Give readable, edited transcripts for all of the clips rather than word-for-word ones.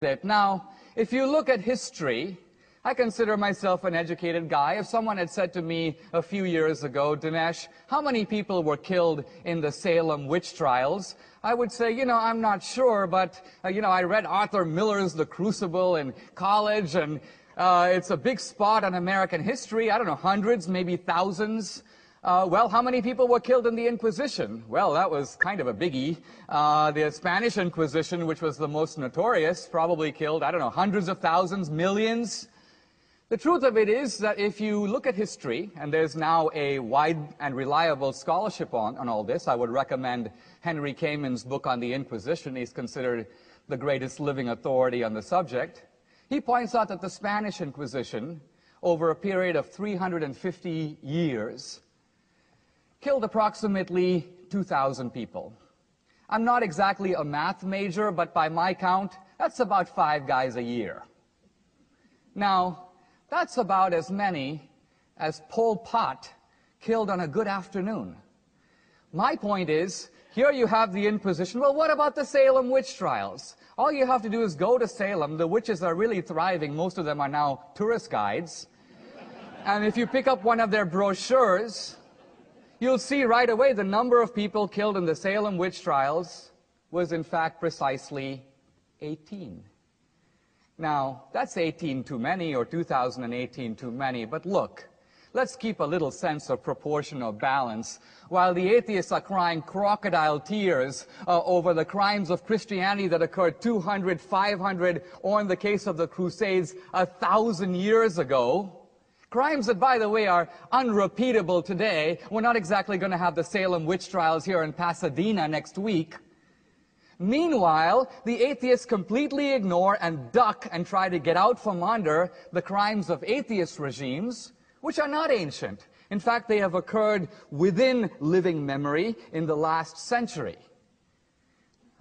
it. Now, if you look at history, I consider myself an educated guy. If someone had said to me a few years ago, Dinesh, how many people were killed in the Salem witch trials? I would say, you know, I'm not sure, but, you know, I read Arthur Miller's The Crucible in college, and it's a big spot on American history. I don't know, hundreds, maybe thousands. Well, how many people were killed in the Inquisition? Well, that was kind of a biggie. The Spanish Inquisition, which was the most notorious, probably killed, I don't know, hundreds of thousands, millions. The truth of it is that if you look at history, and there's now a wide and reliable scholarship on all this, I would recommend Henry Kamen's book on the Inquisition. He's considered the greatest living authority on the subject. He points out that the Spanish Inquisition, over a period of 350 years, killed approximately 2,000 people. I'm not exactly a math major, but by my count, that's about 5 guys a year. Now, that's about as many as Pol Pot killed on a good afternoon. My point is, here you have the Inquisition. Well, what about the Salem witch trials? All you have to do is go to Salem. The witches are really thriving. Most of them are now tourist guides. And if you pick up one of their brochures, you'll see right away the number of people killed in the Salem witch trials was in fact precisely 18. Now, that's 18 too many, or 2018 too many, but look, let's keep a little sense of proportion or balance. While the atheists are crying crocodile tears over the crimes of Christianity that occurred 200, 500, or in the case of the Crusades, 1,000 years ago, crimes that, by the way, are unrepeatable today. We're not exactly going to have the Salem witch trials here in Pasadena next week. Meanwhile, the atheists completely ignore and duck and try to get out from under the crimes of atheist regimes, which are not ancient. In fact, they have occurred within living memory in the last century.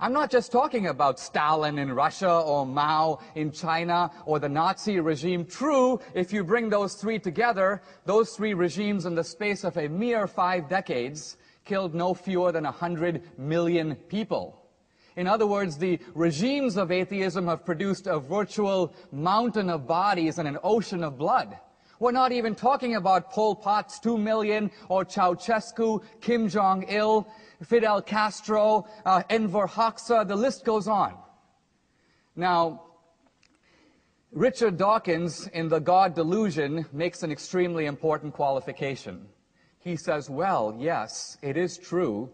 I'm not just talking about Stalin in Russia or Mao in China or the Nazi regime. True, if you bring those three together, those three regimes in the space of a mere 5 decades killed no fewer than 100 million people. In other words, the regimes of atheism have produced a virtual mountain of bodies and an ocean of blood. We're not even talking about Pol Pot's 2 million, or Ceausescu, Kim Jong-il, Fidel Castro, Enver Hoxha, the list goes on. Now, Richard Dawkins, in The God Delusion, makes an extremely important qualification. He says, well, yes, it is true,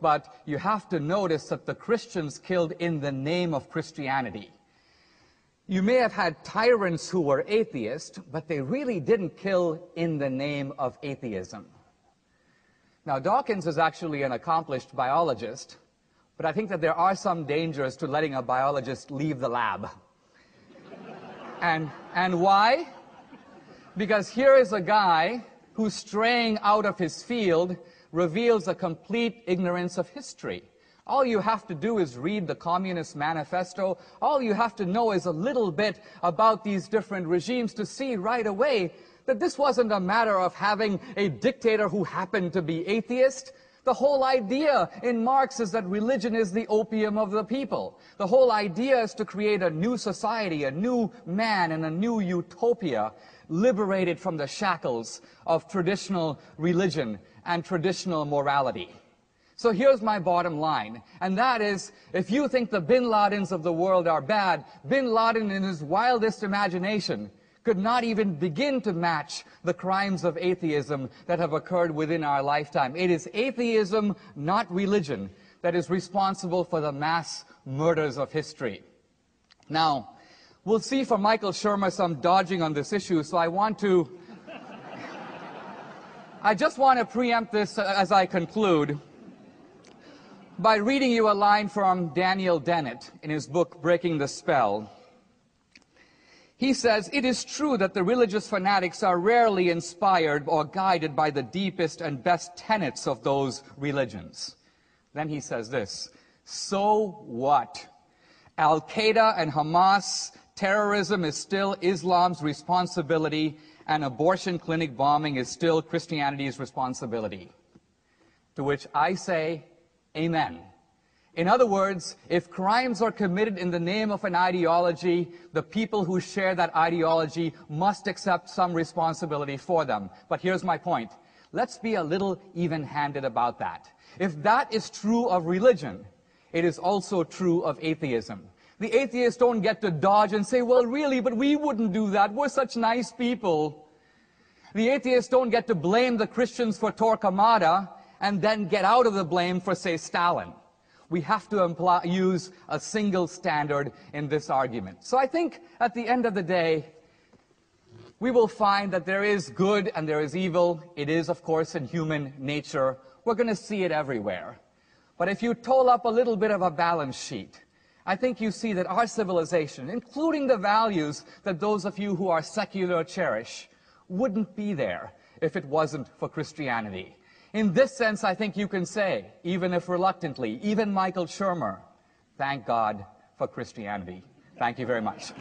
but you have to notice that the Christians killed in the name of Christianity. You may have had tyrants who were atheists, but they really didn't kill in the name of atheism. Now, Dawkins is actually an accomplished biologist, but I think that there are some dangers to letting a biologist leave the lab. And why? Because here is a guy who's straying out of his field, reveals a complete ignorance of history. All you have to do is read the Communist Manifesto. All you have to know is a little bit about these different regimes to see right away that this wasn't a matter of having a dictator who happened to be atheist. The whole idea in Marx is that religion is the opium of the people. The whole idea is to create a new society, a new man, and a new utopia, liberated from the shackles of traditional religion and traditional morality. So here's my bottom line, and that is, if you think the Bin Ladens of the world are bad, Bin Laden in his wildest imagination could not even begin to match the crimes of atheism that have occurred within our lifetime. It is atheism, not religion, that is responsible for the mass murders of history. Now, we'll see from Michael Shermer some dodging on this issue, so I just want to preempt this as I conclude by reading you a line from Daniel Dennett in his book, Breaking the Spell. He says, "It is true that the religious fanatics are rarely inspired or guided by the deepest and best tenets of those religions." Then he says this, "So what? Al-Qaeda and Hamas, terrorism is still Islam's responsibility, and abortion clinic bombing is still Christianity's responsibility." To which I say, amen. In other words, if crimes are committed in the name of an ideology, the people who share that ideology must accept some responsibility for them. But here's my point. Let's be a little even-handed about that. If that is true of religion, it is also true of atheism. The atheists don't get to dodge and say, well, really, but we wouldn't do that. We're such nice people. The atheists don't get to blame the Christians for Torquemada and then get out of the blame for, say, Stalin. We have to use a single standard in this argument. So I think at the end of the day, we will find that there is good and there is evil. It is, of course, in human nature. We're going to see it everywhere. But if you toll up a little bit of a balance sheet, I think you see that our civilization, including the values that those of you who are secular cherish, wouldn't be there if it wasn't for Christianity. In this sense, I think you can say, even if reluctantly, even Michael Shermer, thank God for Christianity. Thank you very much.